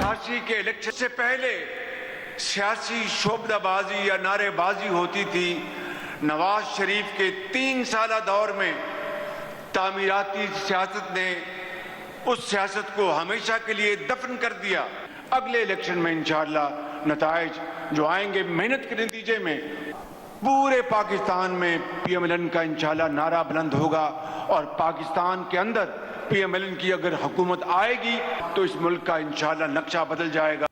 कराची के इलेक्शन से पहले सियासी शोबदाबाजी या नारेबाजी होती थी। नवाज शरीफ के 3 साल दौर में तामीराती सियासत ने उस सियासत को हमेशा के लिए दफन कर दिया। अगले इलेक्शन में इंशाअल्लाह नताइज जो आएंगे मेहनत के नतीजे में, पूरे पाकिस्तान में PMLN का इंशाअल्लाह नारा बुलंद होगा और पाकिस्तान के अंदर PMLN की अगर हुकूमत आएगी तो इस मुल्क का इंशाअल्लाह नक्शा बदल जाएगा।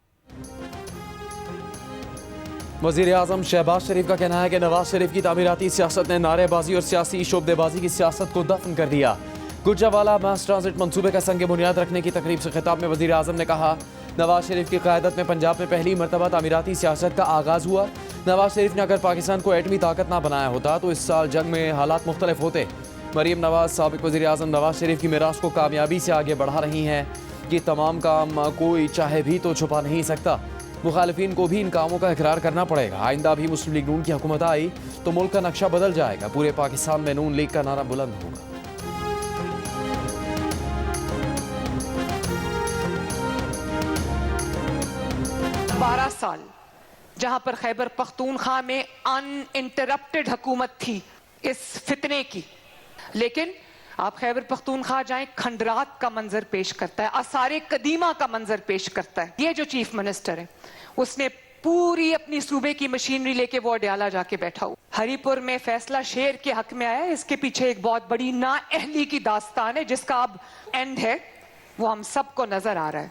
वज़ीर आज़म शहबाज शरीफ का कहना है कि नवाज शरीफ की तामीराती सियासत ने नारेबाजी और सियासी शोबदेबाजी की सियासत को दफन कर दिया। गुजरावाला मास ट्रांजिट मंसूबे का संग बुनियाद रखने की तकरीब से खिताब में वज़ीर आज़म ने कहा, नवाज शरीफ की क़यादत में पंजाब में पहली मरतबा तामीराती सियासत का आगाज़ हुआ। नवाज शरीफ ने अगर पाकिस्तान को एटमी ताकत ना बनाया होता तो इस साल जंग में हालात मुख्तलिफ होते। मरीम नवाज साबिक़ वज़ीर आज़म नवाज शरीफ की मीरास को कामयाबी से आगे बढ़ा रही हैं। ये तमाम काम कोई चाहे भी तो छुपा नहीं सकता। मुखालिफिन को भी इन कामों का इकरार करना पड़ेगा। आइंदा भी मुस्लिम लीग नून की हुकूमत आई तो मुल्क का नक्शा बदल जाएगा। पूरे पाकिस्तान में नून लीग का नारा बुलंद होगा। 12 साल जहां पर खैबर पख्तूनख्वा में अनइंटरप्टेड हुकूमत थी इस फितने की, लेकिन आप खैबर पख्तूनख्वा जाएं, खंडरात का मंजर पेश करता है, आसारे कदीमा का मंजर पेश करता है। ये जो चीफ मिनिस्टर है उसने पूरी अपनी सूबे की मशीनरी लेके वो अडयाला जाके बैठा हुआ। हरीपुर में फैसला शेर के हक में आया। इसके पीछे एक बहुत बड़ी नाअहली की दास्तान है जिसका अब एंड है, वो हम सबको नजर आ रहा है।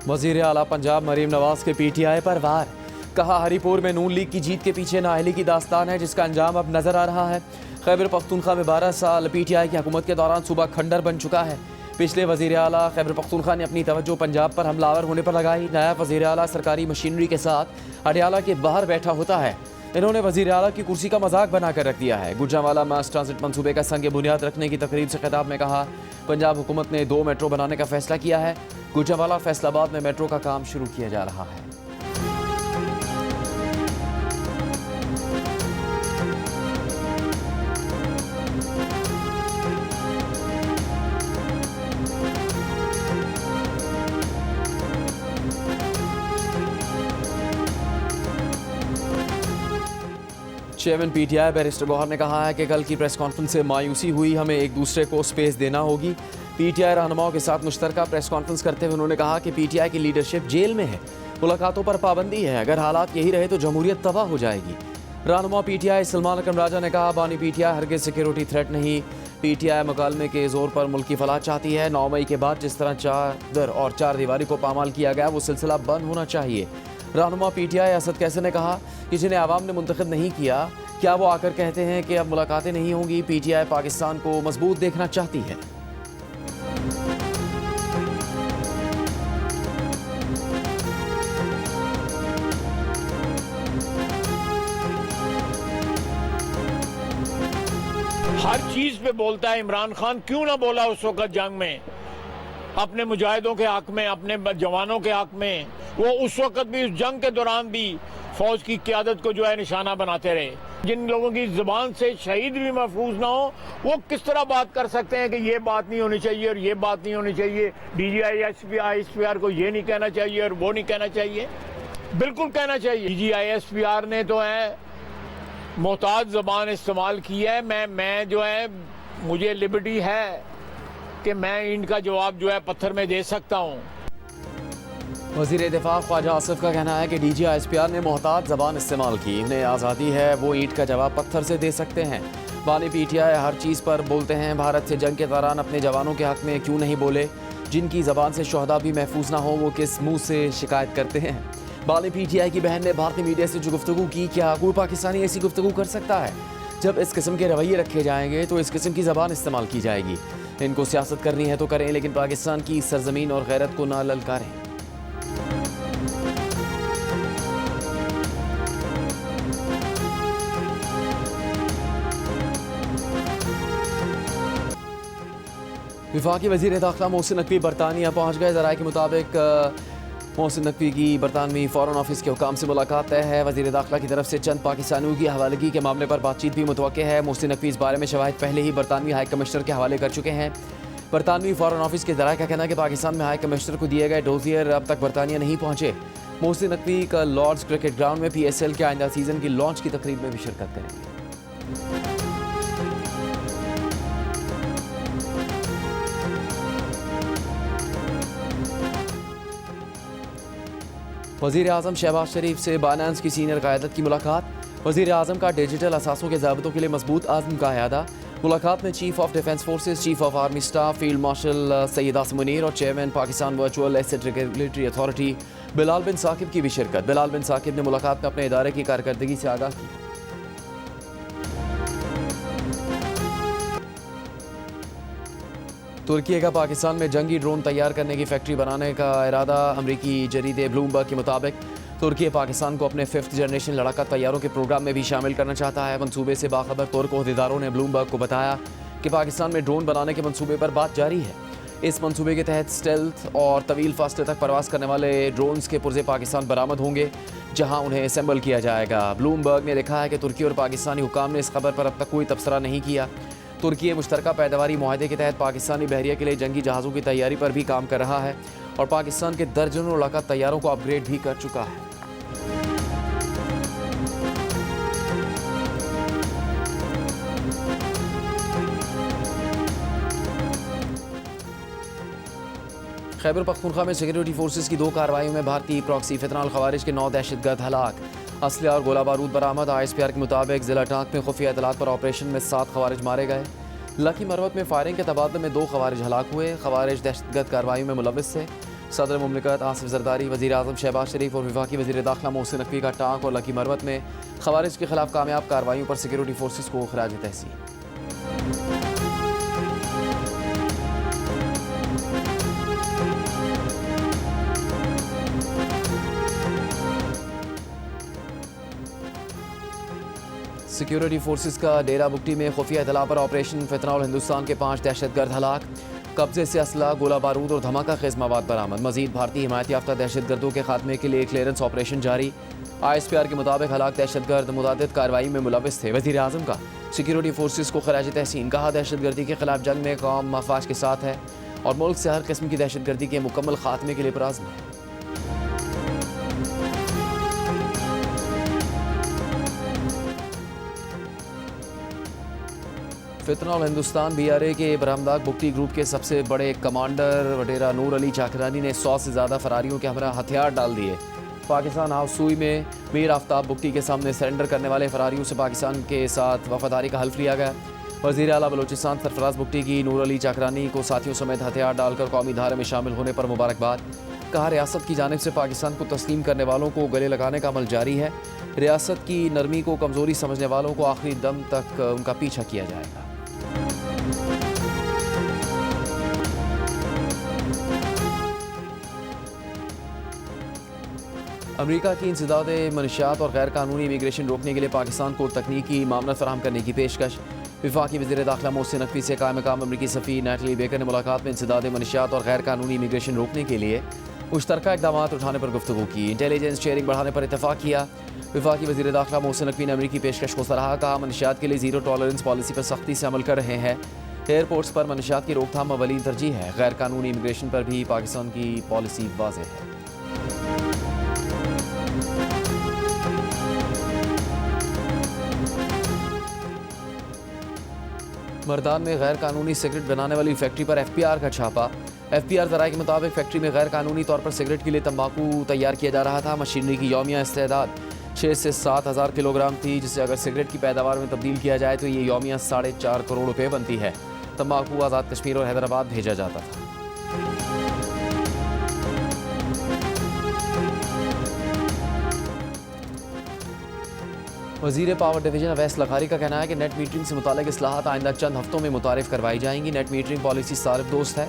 वज़ीर आला पंजाब मरीम नवाज के PTI पर वार। कहा, हरीपुर में नून लीग की जीत के पीछे नाअहली की दास्तान है जिसका अंजाम अब नजर आ रहा है। खैबर पख्तूनख्वा में 12 साल PTI की हुकूमत के दौरान सूबा खंडर बन चुका है। पिछले वज़ीर आला खैबर पख्तूनख्वा ने अपनी तवज्जो पंजाब पर हमलावर होने पर लगाई। नायब वज़ीर आला सरकारी मशीनरी के साथ अडयाला के बाहर बैठा होता है। इन्होंने वज़ीर आला की कुर्सी का मजाक बनाकर रख दिया है। गुजरावाला मास ट्रांजिट मंसूबे का संग बुनियाद रखने की तकरीब से खिताब में कहा, पंजाब हुकूमत ने 2 मेट्रो बनाने का फैसला किया है। गुजरावाला फैसलाबाद में मेट्रो का काम शुरू किया जा रहा है। चेयरमैन PTI बैरिस्टर गौहर ने कहा है कि कल की प्रेस कॉन्फ्रेंस से मायूसी हुई, हमें एक दूसरे को स्पेस देना होगी। PTI रहनुमाओं के साथ मुश्तरका प्रेस कॉन्फ्रेंस करते हुए उन्होंने कहा कि PTI की लीडरशिप जेल में है, मुलाकातों पर पाबंदी है। अगर हालात यही रहे तो जमहूरियत तबाह हो जाएगी। रहनुमा PTI सलमान अकरम राजा ने कहा, बानी PTI हरगिज़ सिक्योरिटी थ्रेट नहीं। PTI मुकालमे के जोर पर मुल्क की फलाह चाहती है। 9 मई के बाद जिस तरह चादर और 4 दीवारी को पामाल किया गया वो सिलसिला बंद होना चाहिए। रहनुमा PTI असद कैसे ने कहा कि जिन्हें आवाम ने मुंतखब नहीं किया, क्या वो आकर कहते हैं कि अब मुलाकातें नहीं होंगी। PTI पाकिस्तान को मजबूत देखना चाहती है। हर चीज पे बोलता है। इमरान खान क्यों ना बोला उस वक्त जंग में अपने मुजाहिदों के हक में, अपने जवानों के हक में। वो उस वक्त भी, उस जंग के दौरान भी फौज की क़यादत को जो है निशाना बनाते रहे। जिन लोगों की जुबान से शहीद भी महफूज ना हो, वो किस तरह बात कर सकते हैं कि ये बात नहीं होनी चाहिए और ये बात नहीं होनी चाहिए। DGI SPR को ये नहीं कहना चाहिए और वो नहीं कहना चाहिए। बिल्कुल कहना चाहिए। DGI SPR ने तो है मोहताज ज़बान इस्तेमाल की है। मैं जो है, मुझे लिबर्टी है कि मैं इनका जवाब जो है पत्थर में दे सकता हूँ। वज़ीर दिफा ख्वाजा आसिफ का कहना है कि DGI SPR ने मोहताज ज़बान इस्तेमाल की, इन्हें आज़ादी है, वो ईंट का जवाब पत्थर से दे सकते हैं। बानी PTI हर चीज़ पर बोलते हैं। भारत से जंग के दौरान अपने जवानों के हक में क्यों नहीं बोले? जिनकी ज़बान से शहदा भी महफूज ना हो वो किस मुँह से शिकायत करते हैं? बानी PTI की बहन ने भारतीय मीडिया से जो गुफ्तगू की, क्या कोई पाकिस्तानी ऐसी गुफ्तगू कर सकता है? जब इस किस्म के रवैये रखे जाएंगे तो इस किस्म की ज़बान इस्तेमाल की जाएगी। इनको सियासत करनी है तो करें, लेकिन पाकिस्तान की सरजमीन और गैरत को ना ललकारें। वफाकी वज़ीर दाखिला मोहसिन नकवी बरतानिया पहुँच गए। ज़राए के मुताबिक मोहसिन नकवी की बरतानवी फ़ॉरेन ऑफिस के हुकाम से मुलाकात तय है। वज़ीर दाखिला की तरफ से चंद पाकिस्तानियों की हवालगी के मामले पर बातचीत भी मुतवक्के है। मोहसिन नकवी इस बारे में शवाहिद पहले ही बरतानवी हाई कमिश्नर के हवाले कर चुके हैं। बरतानवी फॉरेन ऑफिस के जराये का कहना है कि पाकिस्तान में हाई कमिश्नर को दिए गए डोजियर अब तक बरतानिया नहीं पहुंचे। मोहसिन नकवी कल लॉर्ड्स क्रिकेट ग्राउंड में PSL के आइंदा सीजन की लॉन्च की तकरीब में भी शिरकत करेंगे। वज़ीर आज़म शहबाज शरीफ से बाइनेंस की सीनियर क़यादत की मुलाकात। वज़ीर आज़म का डिजिटल असासों के ज़ाबितों के लिए मजबूत आज़म का अयादा। मुलाकात में chief of defence forces, chief of army staff, field marshal Syed Asim Munir और chairman Pakistan virtual asset regulatory authority Bilal bin Saqib की भी शिरकत। बिलाल बिन साकिब ने मुलाकात में अपने इदारे की कारकर्दगी से आगाह की। तुर्की का पाकिस्तान में जंगी ड्रोन तैयार करने की फैक्ट्री बनाने का इरादा। अमरीकी जरीदे ब्लूमबर्ग के मुताबिक तुर्की पाकिस्तान को अपने 5th जनरेशन लड़ाका तैयारों के प्रोग्राम में भी शामिल करना चाहता है। मंसूबे से बाखबर तुर्क अहदेदारों ने ब्लूमबर्ग को बताया कि पाकिस्तान में ड्रोन बनाने के मंसूबे पर बात जारी है। इस मंसूबे के तहत स्टेल्थ और तवील फासले तक परवास करने वाले ड्रोन्स के पुर्जे पाकिस्तान बरामद होंगे, जहां उन्हें असेंबल किया जाएगा। ब्लूमबर्ग ने लिखा है कि तुर्की और पाकिस्तानी हुकाम ने इस खबर पर अब तक कोई तबसरा नहीं किया। तुर्की मुश्तरका पैदावारी मुआहदे के तहत पाकिस्तानी बहरिया के लिए जंगी जहाज़ों की तैयारी पर भी काम कर रहा है और पाकिस्तान के दर्जनों लड़ाका तैयारों को अपग्रेड भी कर चुका है। खैबर पख्तूनख्वा में सिक्योरिटी फोर्सेस की 2 कार्रवाइयों में भारतीय प्रॉक्सी फितनाल खवारिज के 9 दहशतगर्द हलाक। असलहा और गोला बारूद बरामद। ISPR के मुताबिक जिला टांक में खुफिया इतलात पर ऑपरेशन में 7 खवारिज मारे गए। लकी मरवत में फायरिंग के तबादले में 2 खवारिज हलाक हुए। खवारिज दहशतगर्द कार्रवाइयों में मुलव्विस थे। सदर मुमलिकत आसिफ जरदारी, वज़ीर आज़म शहबाज शरीफ और वफाकी वज़ीर दाखिला मोहसिन नकवी का टांक और लकी मरवत में खवारिज के खिलाफ कामयाब कार्रवाइयों पर सिक्योरिटी फोर्सेस को खराज तहसीन। सिक्योरिटी फोर्सेस का डेरा बुगटी में खुफिया इतला पर ऑपरेशन फितनाउल हिंदुस्तान के 5 दहशतगर्द हलाक। कब्जे से असला, गोला बारूद और धमाका खेज मवाद बरामद। मजीद भारतीय हिमायत याफ्ता दहशतगर्दों के खात्मे के लिए क्लियरेंस ऑपरेशन जारी। ISPR के मुताबिक हलाक दहशतगर्द मुतादिद कार्रवाई में मुलव्विस थे। वज़ीर आज़म का सिक्योरिटी फोर्सेस को खराज तहसीन। कहा, दहशतगर्दी के खिलाफ जंग में कौम मफाज के साथ है और मुल्क से हर किस्म की दहशतगर्दी के मुकम्मल खात्मे के लिए पुरअज़्म है। फितनाउल हिंदुस्तान BRA के बरामदाग बुगटी ग्रुप के सबसे बड़े कमांडर वडेरा नूर अली चाकरानी ने 100 से ज़्यादा फरारियों के हमरा हथियार डाल दिए। पाकिस्तान हाउस सुई में मीर आफ्ताब बुगटी के सामने सरेंडर करने वाले फरारियों से पाकिस्तान के साथ वफादारी का हल्फ लिया गया। वज़ीर आला बलोचिस्तान सरफराज बुगटी की नूर अली चाकरानी को साथियों समेत हथियार डालकर कौमी धारे में शामिल होने पर मुबारकबाद। कहा, रियासत की जानिब से पाकिस्तान को तस्लीम करने वालों को गले लगाने का अमल जारी है। रियासत की नरमी को कमज़ोरी समझने वालों को आखिरी दम तक उनका पीछा किया जाएगा। अमेरिका की इंसदाद मनशियात और गैर कानूनी इमिग्रेशन रोकने के लिए पाकिस्तान को तकनीकी मामलत फराहम करने की पेशकश। वफाकी वज़ीर दाखिला मोहसिन नकवी से कायम मकाम अमरीकी सफ़ीर नैटली बेकर ने मुलाकात में इंसदाद मनशियात और गैर कानूनी इमिग्रेशन रोकने के लिए मुश्तरका इक़दाम उठाने पर गुफ्तगू की। इंटेलिजेंस शेयरिंग बढ़ाने पर इतफाक़ किया। वफाकी वज़ीर दाखिला मोहसिन नकवी ने अमरीकी पेशकश को सराहा। कहा, मनशियात के लिए ज़ीरो टॉलरेंस पॉलिसी पर सख्ती से अमल कर रहे हैं। एयरपोर्ट्स पर मनशियात की रोकथाम अवलीन तरजीह है। गैर कानूनी इमिग्रेशन पर भी पाकिस्तान की पॉलिसी वाज़ेह है। मर्दान में गैर कानूनी सिगरेट बनाने वाली फैक्ट्री पर FPR का छापा। FPR ज़राए के मुताबिक फैक्ट्री में गैर कानूनी तौर पर सिगरेट के लिए तंबाकू तैयार किया जा रहा था। मशीनरी की यौमिया इस्तेदाद 6 से 7 हज़ार किलोग्राम थी, जिसे अगर सिगरेट की पैदावार में तब्दील किया जाए तो ये यौमिया 4.5 करोड़ रुपये बनती है। तंबाकू आज़ाद कश्मीर और हैदराबाद भेजा जाता था। वज़ीर पावर डिवीजन अवैस लखारी का कहना है कि नेट मीटरिंग से मुताल्लिक़ इस्लाहात आइंदा चंद हफ्तों में मुतारिफ करवाई जाएंगी। नेट मीटरिंग पॉलिसी सारिफ दोस्त है।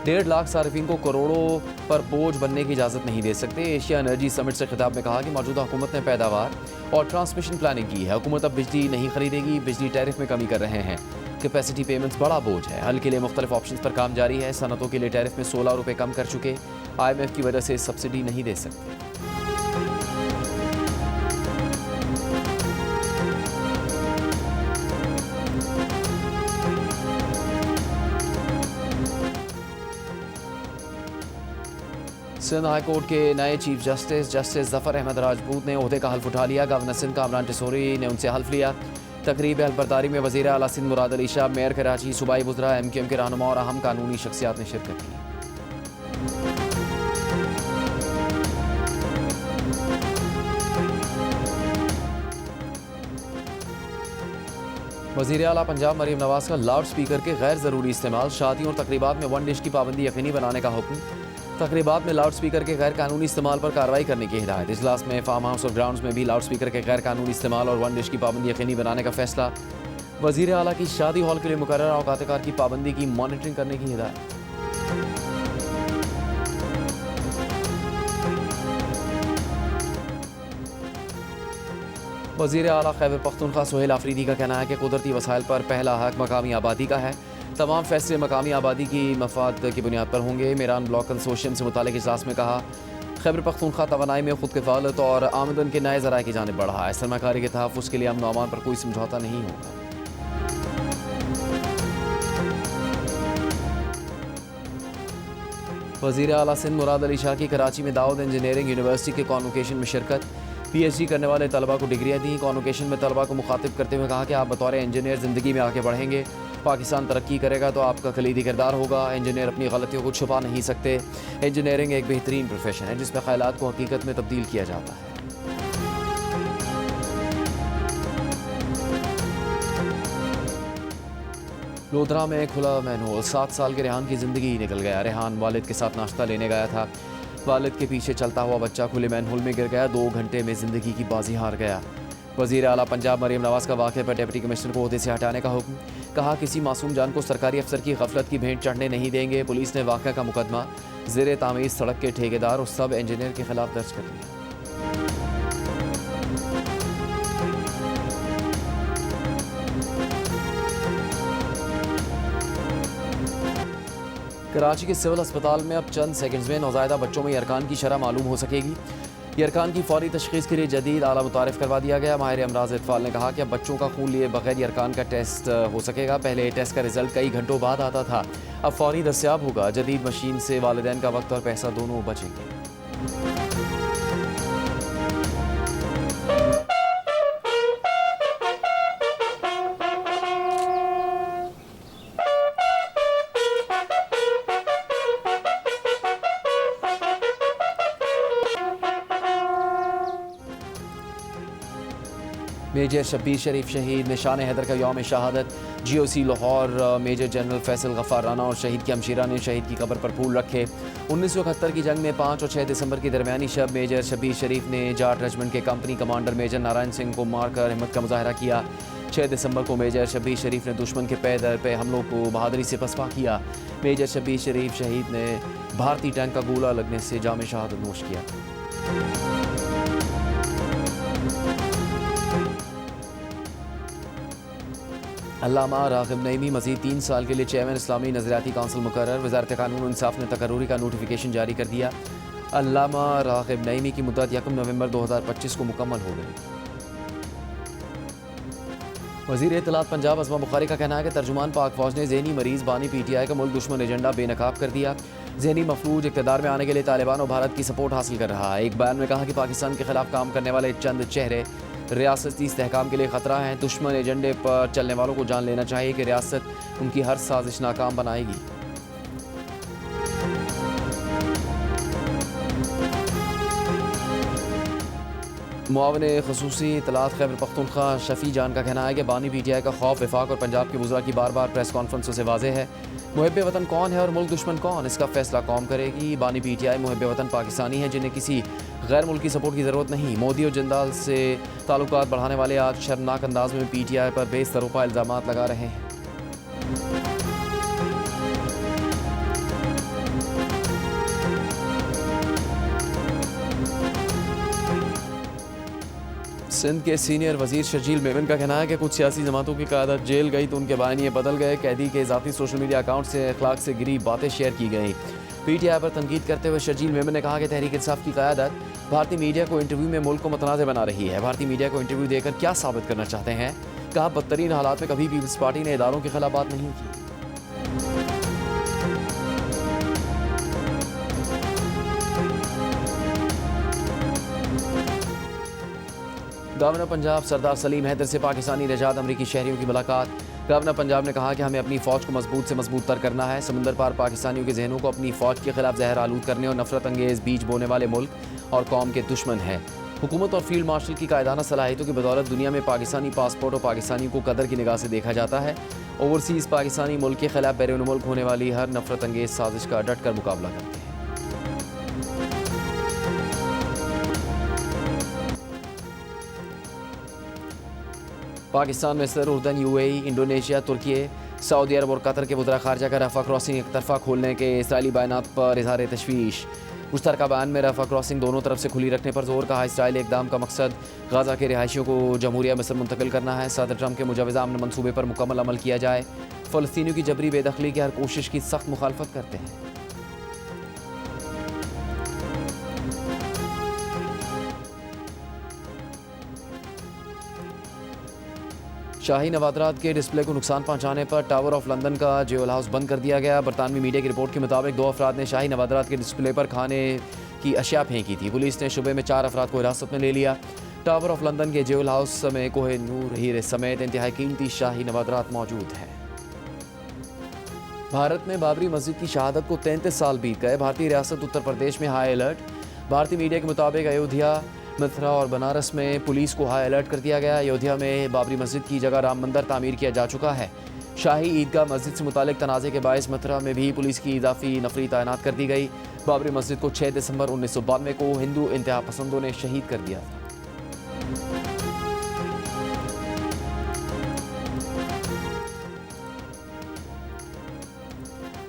1.5 लाख सार्फिन को करोड़ों पर बोझ बनने की इजाज़त नहीं दे सकते। एशिया एनर्जी समिट से खिताब में कहा कि मौजूदा हुकूमत ने पैदावार और ट्रांसमिशन प्लानिंग की है। हुकूमत अब बिजली नहीं खरीदेगी। बिजली टैरिफ में कमी कर रहे हैं। कैपेसिटी पेमेंट्स बड़ा बोझ है। हल के लिए मुख्तलिफ ऑप्शन पर काम जारी है। सनतों के लिए टैरिफ में 16 रुपये कम कर चुके। IMF की वजह से सब्सिडी नहीं दे सकते। सिंध हाई कोर्ट के नए chief justice justice Zafar Ahmed Rajput ने ओहदे का हल्फ उठा लिया। गवर्नर सिंध कामरान टिसोरी ने उनसे हल्फ लिया। तकरीब हल्फबरदारी में वज़ीर आला सिंध मुराद अली शाह, मेयर कराची, सूबाई वज़रा, MQM के रहनुमा और अहम कानूनी शख्सियात ने शिरकत की। वज़ीर आला पंजाब मरीम नवाज का लाउड स्पीकर के गैर ज़रूरी इस्तेमाल, शादियों और तकरीबात में 1 डिश की पाबंदी यकीनी बनाने का हुक्म। तकरीबात में लाउड स्पीकर के गैर कानूनी इस्तेमाल पर कार्रवाई करने की हिदायत। इजलास में फार्म हाउस और ग्राउंड्स में भी लाउड स्पीकर के गैर कानूनी इस्तेमाल और 1 डिश की पाबंदी यकीनी बनाने का फैसला। वज़ीर आला की शादी हॉल के लिए मुकर्रर औकात-ए-कार की पाबंदी की मॉनिटरिंग करने की हिदायत। वज़ीर आला खैबर पख्तूनख्वा सोहेल आफरीदी का कहना है कि कुदरती वसाइल पर पहला हक मकामी आबादी का है। तमाम फैसले मकामी आबादी की मफाद की बुनियाद पर होंगे। मेरान ब्लॉक कंसोर्शियम से मुतालिक इजलास में कहा, खैबर पख्तूनख्वा तवानाई में खुद किफ़ालत और आमदन के नए ज़राए की जानिब बढ़ा है। सरमाकारी के तहफ़्फ़ुज़ के लिए अमन व अमान पर कोई समझौता नहीं होगा। वज़ीर आला सिंध मुराद अली शाह की कराची में दाऊद इंजीनियरिंग यूनिवर्सिटी के कॉन्वोकेशन में शिरकत। PhD करने वाले तलबा को डिग्रियाँ दी। कॉन्वोकेशन में तलबा को मुखातिब करते हुए कहा कि आप बतौर इंजीनियर ज़िंदगी में आगे बढ़ेंगे। पाकिस्तान तरक्की करेगा तो आपका कलीदी किरदार होगा। इंजीनियर अपनी गलतियों को छुपा नहीं सकते। इंजीनियरिंग एक बेहतरीन प्रोफेशन है जिसमें ख्यालात को हकीकत में तब्दील किया जाता है। लोधरा में खुला मैनहोल, 7 साल के रेहान की ज़िंदगी निकल गया। रेहान वालिद के साथ नाश्ता लेने गया था। वालिद के पीछे चलता हुआ बच्चा खुले मैनहोल में गिर गया। 2 घंटे में ज़िंदगी की बाजी हार गया। वज़ीर आला पंजाब मरीम नवाज का वाक़े पर डिप्टी कमिश्नर को ओहदे से हटाने का हुक्म। कहा, किसी मासूम जान को सरकारी अफसर की गफलत की भेंट चढ़ने नहीं देंगे। पुलिस ने वाक़े का मुकदमा ज़ेरे तामीर सड़क के ठेकेदार और सब इंजीनियर के खिलाफ दर्ज कर लिया। कराची के सिविल अस्पताल में अब चंद सेकंड्स में नौज़ायदा बच्चों में यरकान की शरह मालूम हो सकेगी। यरकान की फौरी तशख़ीस के लिए जदीद आला मुतारिफ करवा दिया गया। माहिर अमराज इत्फाल ने कहा कि अब बच्चों का खून लिए बगैर यरकान का टेस्ट हो सकेगा। पहले टेस्ट का रिजल्ट कई घंटों बाद आता था, अब फौरी दस्याब होगा। जदीद मशीन से वालिदैन का वक्त और पैसा दोनों बचेंगे। मेजर शब्बीर शरीफ शहीद, निशान हैदर का यौम शहादत। GOC Lahore major general Faisal Ghaffar Rana और शहीद की हमशीरा ने शहीद की कब्र पर फूल रखे। 1971 की जंग में 5 और 6 दिसंबर की दरमियानी शब मेजर शब्बीर शरीफ ने जाट रेजिमेंट के company commander major Narayan Singh को मारकर हिम्मत का मुजाहरा किया। 6 दिसंबर को मेजर शब्बीर शरीफ ने दुश्मन के पे दर पे हमलों को बहादुरी से पसपा किया। मेजर शब्बीर शरीफ शहीद ने भारतीय टैंक का गोला लगने से जाम शहादत नोश किया। अल्लामा राग़िब नईमी मज़ीद 3 साल के लिए चेयरमैन इस्लामी नज़रियाती काउंसिल मुकर्रर। वज़ारत कानून और इंसाफ ने तकर्रुरी का नोटिफिकेशन जारी कर दिया। अल्लामा राग़िब नईमी की मुद्दत 1 नवंबर 2025 को मुकम्मल हो गई। वज़ीर इत्तलात पंजाब अज़मा बुखारी का कहना है कि तर्जुमान पाक फ़ौज ने ज़हनी मरीज़ बानी PTI का मुल्क दुश्मन एजेंडा बेनकाब कर दिया। ज़हनी मफलूज इक़्तिदार में आने के लिए तालिबान और भारत की सपोर्ट हासिल कर रहा है। एक बयान में कहा कि पाकिस्तान के खिलाफ काम करने वाले चंद चेहरे रियासती इस्तेहकाम के लिए ख़तरा है। दुश्मन एजेंडे पर चलने वालों को जान लेना चाहिए कि रियासत उनकी हर साजिश नाकाम बनाएगी। मुआवन ख़ुसूसी इत्तलात खैबर पख्तूनख्वा शफ़ी जान का कहना है कि बानी PTI का खौफ वफाक और पंजाब के वज़रा की बार बार प्रेस कॉन्फ्रेंसों से वाज़ेह है। मुहब्बे वतन कौन है और मुल्क दुश्मन कौन, इसका फैसला कौम करेगी। बानी PTI मुहब्बे वतन पाकिस्तानी है जिन्हें किसी गैर मुल्की सपोर्ट की ज़रूरत नहीं। मोदी और जिंदाल से ताल्लुकात बढ़ाने वाले आज शर्मनाक अंदाज में PTI पर बेसतरोपा इल्ज़ामात लगा रहे हैं। सिंध के सीनियर वजीर शर्जील मेमन का कहना है कि कुछ सियासी जमातों की क़यादत जेल गई तो उनके बयानिए बदल गए। कैदी के ज़ाती सोशल मीडिया अकाउंट से अखलाक से गिरी बातें शेयर की गई। PTI पर तनकीद करते हुए शर्जील मेमन ने कहा कि तहरीक इंसाफ की क़यादत भारतीय मीडिया को इंटरव्यू में मुल्क को मुतनाज़ बना रही है। भारतीय मीडिया को इंटरव्यू देकर क्या साबित करना चाहते हैं। कहा, बदतरीन हालात में कभी पीपल्स पार्टी ने इदारों के खिलाफ बात नहीं की। गवर्नर पंजाब सरदार सलीम हैदर से पाकिस्तानी निजात अमरीकी शहरियों की मुलाकात। गवर्नर पंजाब ने कहा कि हमें अपनी फ़ौज को मजबूत से मजबूत तर करना है। समंदर पार पाकिस्तानियों के जहनों को अपनी फ़ौज के खिलाफ जहर आलूद करने और नफरत अंगेज़ बीज बोने वाले मुल्क और कौम के दुश्मन हैं। हुकूमत और फील्ड मार्शल की कायदाना सलाहियतों की बदौलत दुनिया में पाकिस्तानी पासपोर्ट और पाकिस्तानियों को कदर की निगाह से देखा जाता है। ओवरसीज़ पाकिस्तानी मुल्क के खिलाफ बैरून मुल्क होने वाली हर नफरत अंगेज़ साजिश का डट कर मुकाबला करते हैं। पाकिस्तान में सर उर्दन यूएई, इंडोनेशिया, तुर्की, सऊदी अरब और कतर के वज़रा ख़ारजा का रफ़ा क्रॉसिंग एक तरफ़ा खोलने के इसराइली बयानात पर इज़हार तशवीश। मुश्तरका बयान में रफ़ा क्रॉसिंग दोनों तरफ से खुली रखने पर जोर। कहा इसराइली इक़दाम का मकसद गाज़ा के रिहायशियों को जमहूरिया मिस्र मुंतकिल करना है। सदर ट्रंप के मुजवज़ा अमन मनसूबे पर मुकम्मल अमल किया जाए। फ़लस्तीनियों की जबरी बेदखली की हर कोशिश की सख्त मुखालफत करते हैं। शाही नवादरात के डिस्प्ले को नुकसान पहुंचाने पर टावर ऑफ लंदन का ज्वेल हाउस बंद कर दिया गया। बरतानवी मीडिया की रिपोर्ट के मुताबिक 2 अफराद ने शाही नवादरात के डिस्प्ले पर खाने की अशिया फेंकी थी। पुलिस ने शुबे में 4 अफराद को हिरासत में ले लिया। टावर ऑफ लंदन के ज्वेल हाउस में कोह-ए-नूर हीरे समेत इंतहाई कीमती शाही नवादरात मौजूद हैं। भारत में बाबरी मस्जिद की शहादत को 33 साल बीत गए। भारतीय रियासत उत्तर प्रदेश में हाई अलर्ट। भारतीय मीडिया के मुताबिक अयोध्या, मथुरा और बनारस में पुलिस को हाई अलर्ट कर दिया गया। अयोध्या में बाबरी मस्जिद की जगह राम मंदिर तामीर किया जा चुका है। शाही ईदगाह मस्जिद से मुतालिक तनाज़े के बायस मथुरा में भी पुलिस की इजाफी नफरी तैनात कर दी गई। बाबरी मस्जिद को 6 दिसंबर 1992 को हिंदू इंतहा पसंदों ने शहीद कर दिया था।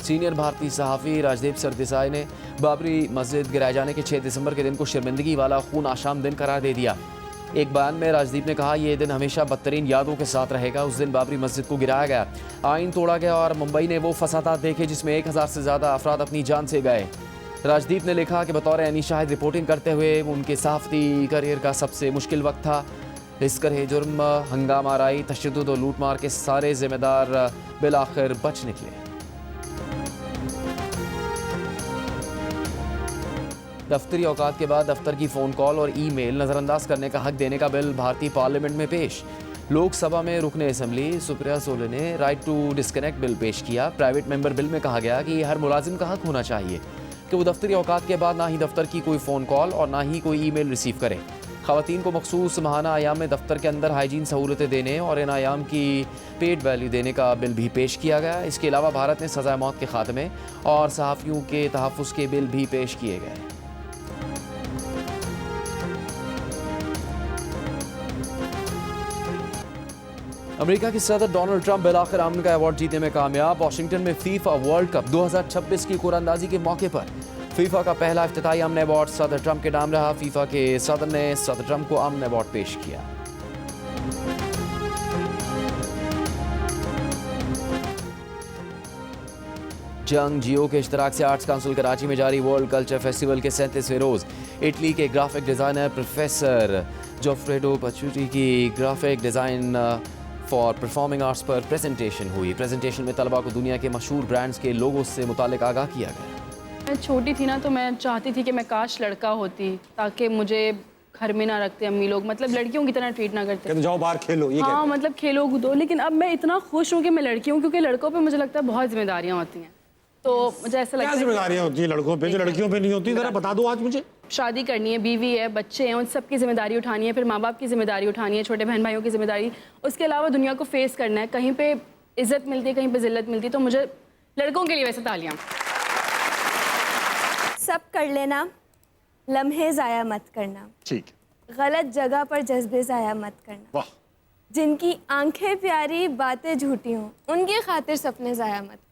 सीनियर भारतीय सहाफ़ी राजदीप सरदेसाई ने बाबरी मस्जिद गिराए जाने के 6 दिसंबर के दिन को शर्मिंदगी वाला खून आशाम दिन करार दे दिया। एक बयान में राजदीप ने कहा यह दिन हमेशा बदतरीन यादों के साथ रहेगा। उस दिन बाबरी मस्जिद को गिराया गया, आइन तोड़ा गया और मुंबई ने वो फसादात देखे जिसमें 1000 से ज़्यादा अफराद अपनी जान से गए। राजदीप ने लिखा कि बतौर ऐनी शाहिद रिपोर्टिंग करते हुए उनके सहाफ़ती करियर का सबसे मुश्किल वक्त था। इस करे जुर्म, हंगामा आराई, तशद्दुद और लूटमार के सारे जिम्मेदार बिलाखिर बच निकले। दफ्तरी औकात के बाद दफ्तर की फ़ोन कॉल और ईमेल नज़रअंदाज करने का हक देने का बिल भारतीय पार्लियामेंट में पेश। लोकसभा में रुकने असम्बली सुप्रिया सोले ने राइट टू डिस्कनेक्ट बिल पेश किया। प्राइवेट मेंबर बिल में कहा गया कि हर मुलाजिम का हक होना चाहिए कि वो दफ्तरी औकात के बाद ना ही दफ्तर की कोई फ़ोन कॉल और ना ही कोई ईमेल रिसीव करे। ख़वातीन को मखसूस माहाना आयाम में दफ्तर के अंदर हाइजीन सहूलतें देने और इन आयाम की पेड वैल्यू देने का बिल भी पेश किया गया। इसके अलावा भारत में सज़ाए मौत के खात्मे और सहाफ़ियों के तहफ़्फ़ुज़ के बिल भी पेश किए गए। अमेरिका के सदर डोनाल्ड ट्रंप बिलाखिर अमन का अवार्ड जीतने में कामयाब। वॉशिंगटन में फीफा वर्ल्ड कप 2026 की कुरानंदाजी के मौके पर फीफा का पहला इफ्तिताई अमन अवार्ड सदर ट्रंप के नाम रहा। फीफा के सदर ने सदर ट्रंप को अमन अवार्ड पेश किया। जंग जियो के इश्तराक से आर्ट्स काउंसिल कराची में जारी वर्ल्ड कल्चर फेस्टिवल के 37वें रोज़ इटली के ग्राफिक डिज़ाइनर प्रोफेसर जोफ्रेडो पचूटी की graphic design for performing arts पर प्रेजेंटेशन हुई। प्रेजेंटेशन में तलबा को दुनिया के मशहूर ब्रांड्स के लोगों से मुतालिक आगाह किया गया। मैं छोटी थी ना, तो मैं चाहती थी कि मैं काश लड़का होती ताकि मुझे घर में ना रखते अम्मी लोग, मतलब लड़कियों की तरह ट्रीट ना करते। कहते जाओ बाहर खेलो, ये हाँ मतलब खेलो कूदो। लेकिन अब मैं इतना खुश हूँ कि मैं लड़की हूँ, क्योंकि लड़कों पे मुझे लगता है बहुत जिम्मेदारियाँ होती हैं। तो मुझे ऐसा लगता है जिम्मेदारियाँ होती हैं लड़कों पे जो लड़कियों पे नहीं होती। जरा बता दो आज मुझे। शादी करनी है, बीवी है, बच्चे हैं, उन सब की जिम्मेदारी उठानी है, फिर माँ बाप की जिम्मेदारी उठानी है, छोटे बहन भाइयों की जिम्मेदारी, उसके अलावा दुनिया को फेस करना है। कहीं पे इज्जत मिलती है, कहीं पे जिल्लत मिलती है। तो मुझे लड़कों के लिए वैसे तालियां। सब कर लेना, लम्हे ज़ाया मत करना, ठीक, गलत जगह पर जज्बे ज़ाया मत करना, वाह, जिनकी आंखें प्यारी बातें झूठी हों उनकी खातिर सपने ज़ाया मत करना।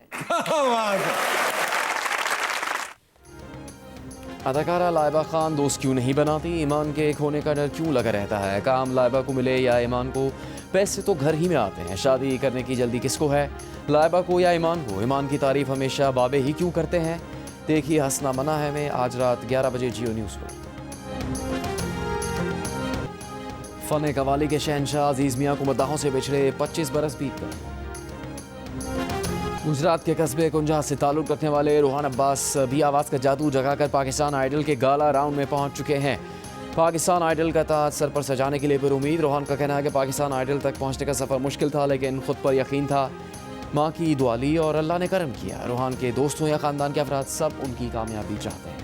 अदाकारा लाइबा खान दोस्त क्यों नहीं बनाती? ईमान के खोने का डर क्यों लगा रहता है? काम लाइबा को मिले या ईमान को? पैसे तो घर ही में आते हैं। शादी करने की जल्दी किसको है, लाइबा को या ईमान को? ईमान की तारीफ हमेशा बाबे ही क्यों करते हैं? देखिए हंसना मना है में आज रात 11 बजे जियो न्यूज़ पर। फन कवाली के शहनशाह अजीज मियाँ को मद्दाहों से बिछड़े 25 बरस बीत गए। गुजरात के कस्बे कुंजा से ताल्लुक़ रखने वाले रूहान अब्बास भी आवाज़ का जादू जगाकर पाकिस्तान आइडल के गाला राउंड में पहुंच चुके हैं। पाकिस्तान आइडल का ताज सर पर सजाने के लिए फिर उम्मीद। रोहान का कहना है कि पाकिस्तान आइडल तक पहुंचने का सफ़र मुश्किल था, लेकिन खुद पर यकीन था। माँ की दुआ ली और अल्लाह ने करम किया। रोहान के दोस्तों या ख़ानदान के अफराद सब उनकी कामयाबी चाहते हैं।